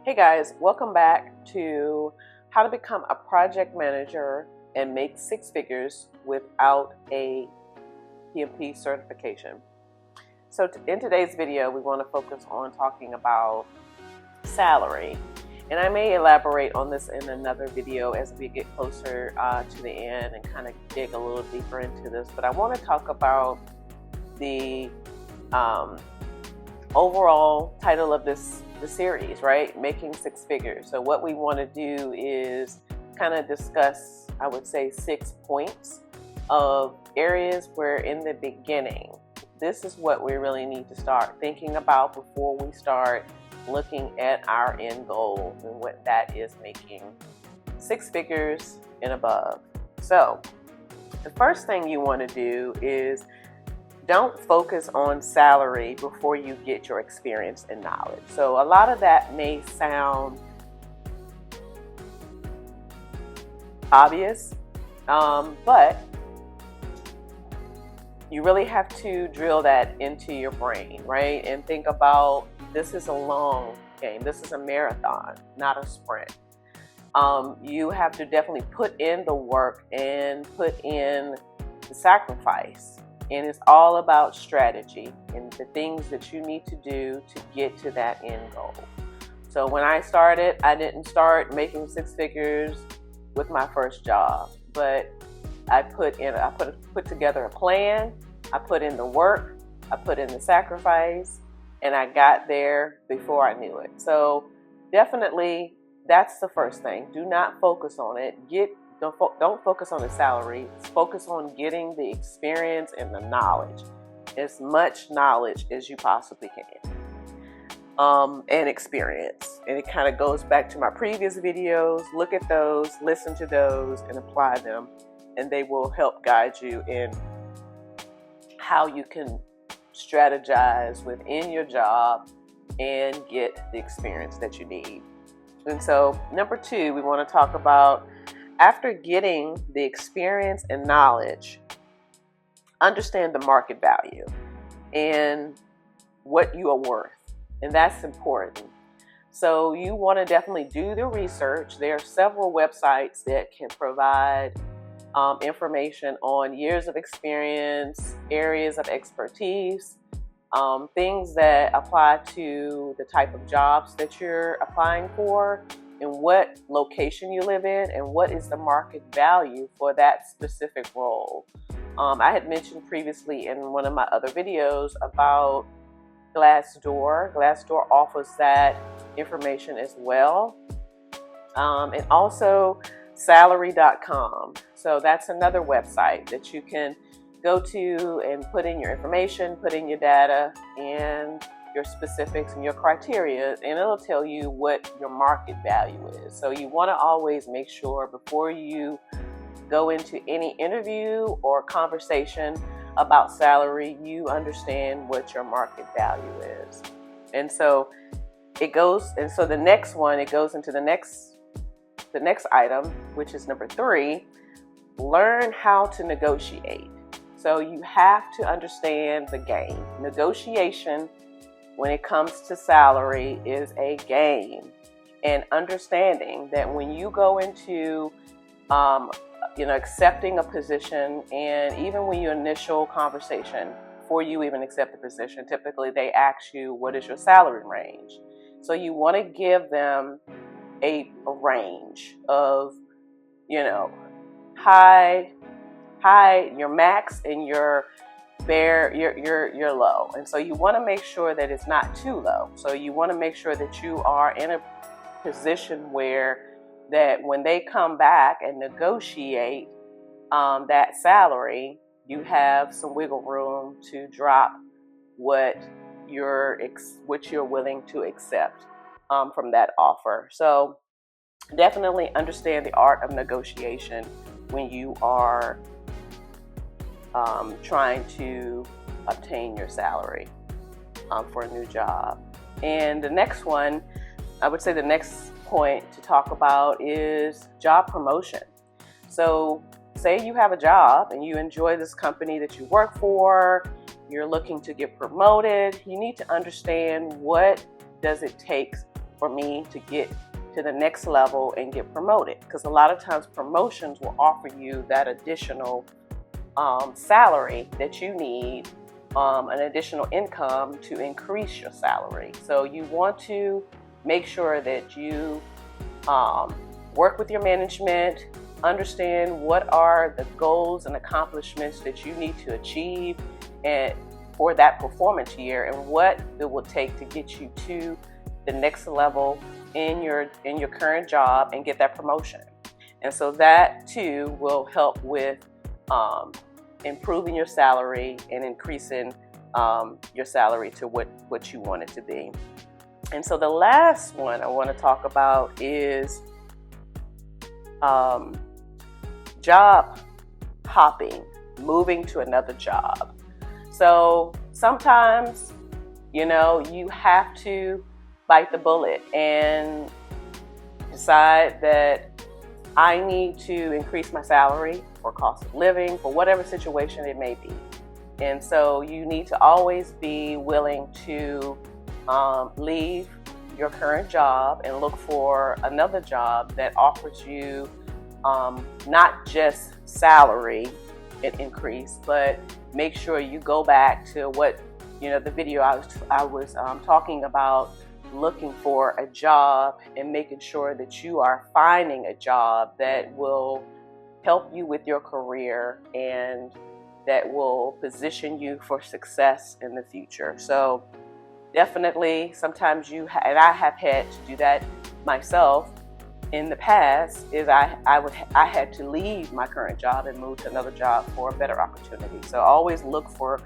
Hey guys, welcome back to how to become a project manager and make six figures without a PMP certification. So in today's video, we want to focus on talking about salary. And I may elaborate on this in another video as we get closer to the end and kind of dig a little deeper into this. But I want to talk about the overall title of the series, right? Making six figures. So what we want to do is kind of discuss, I would say, 6 points of areas where in the beginning, this is what we really need to start thinking about before we start looking at our end goal, and what that is making six figures and above. So the first thing you want to do is don't focus on salary before you get your experience and knowledge. So a lot of that may sound obvious, but you really have to drill that into your brain, right? And think about, this is a long game. This is a marathon, not a sprint. You have to definitely put in the work and put in the sacrifice. And it's all about strategy and the things that you need to do to get to that end goal. So when I started, I didn't start making six figures with my first job, but I put together a plan, I put in the work, I put in the sacrifice, and I got there before I knew it. So definitely that's the first thing. Do not focus on it. Don't focus on the salary. Focus on getting the experience and the knowledge, as much knowledge as you possibly can, and experience. And it kind of goes back to my previous videos. Look at those, listen to those, and apply them, and they will help guide you in how you can strategize within your job and get the experience that you need. And so number 2, we want to talk about, after getting the experience and knowledge, understand the market value and what you are worth. And that's important. So you want to definitely do the research. There are several websites that can provide information on years of experience, areas of expertise, things that apply to the type of jobs that you're applying for, and what location you live in, and what is the market value for that specific role. I had mentioned previously in one of my other videos about Glassdoor. Glassdoor offers that information as well. And also salary.com. So that's another website that you can go to and put in your information, put in your data and your specifics and your criteria, and it'll tell you what your market value is. So you want to always make sure before you go into any interview or conversation about salary, you understand what your market value is. And so it goes, and so the next one, it goes into the next item, which is number 3, learn how to negotiate. So you have to understand the game. Negotiation, when it comes to salary, is a game. And understanding that when you go into accepting a position, and even when your initial conversation, before you even accept the position, typically they ask you, what is your salary range? So you want to give them a range of, high, your max, and your you're low. And so you want to make sure that it's not too low. So you want to make sure that you are in a position where that when they come back and negotiate that salary, you have some wiggle room to drop what you're willing to accept from that offer. So definitely understand the art of negotiation when you are trying to obtain your salary for a new job. And the next one, I would say the next point to talk about is job promotion. So say you have a job and you enjoy this company that you work for, you're looking to get promoted, you need to understand what does it take for me to get to the next level and get promoted? Because a lot of times promotions will offer you that additional salary that you need, an additional income to increase your salary. So you want to make sure that you work with your management, understand what are the goals and accomplishments that you need to achieve and for that performance year, and what it will take to get you to the next level in your current job and get that promotion. And so that too will help with improving your salary and increasing your salary to what you want it to be. And so the last one I want to talk about is job hopping, moving to another job. So sometimes, you know, you have to bite the bullet and decide that I need to increase my salary for cost of living, for whatever situation it may be. And so you need to always be willing to leave your current job and look for another job that offers you not just salary and increase, but make sure you go back to what, you know, the video I was talking about, looking for a job and making sure that you are finding a job that will help you with your career and that will position you for success in the future. So definitely sometimes and I have had to do that myself in the past, is I had to leave my current job and move to another job for a better opportunity. So always look for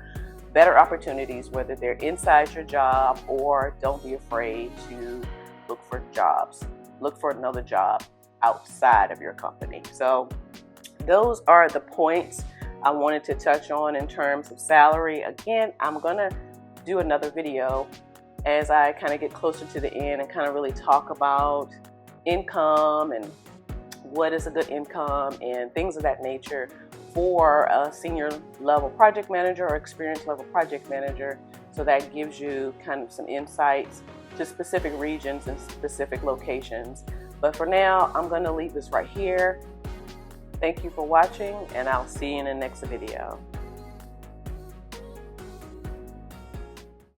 better opportunities, whether they're inside your job, or don't be afraid to look for jobs. Look for another job outside of your company. So those are the points I wanted to touch on in terms of salary. Again, I'm gonna do another video as I kind of get closer to the end and kind of really talk about income and what is a good income and things of that nature for a senior level project manager or experienced level project manager. So that gives you kind of some insights to specific regions and specific locations. But for now, I'm going to leave this right here. Thank you for watching, and I'll see you in the next video.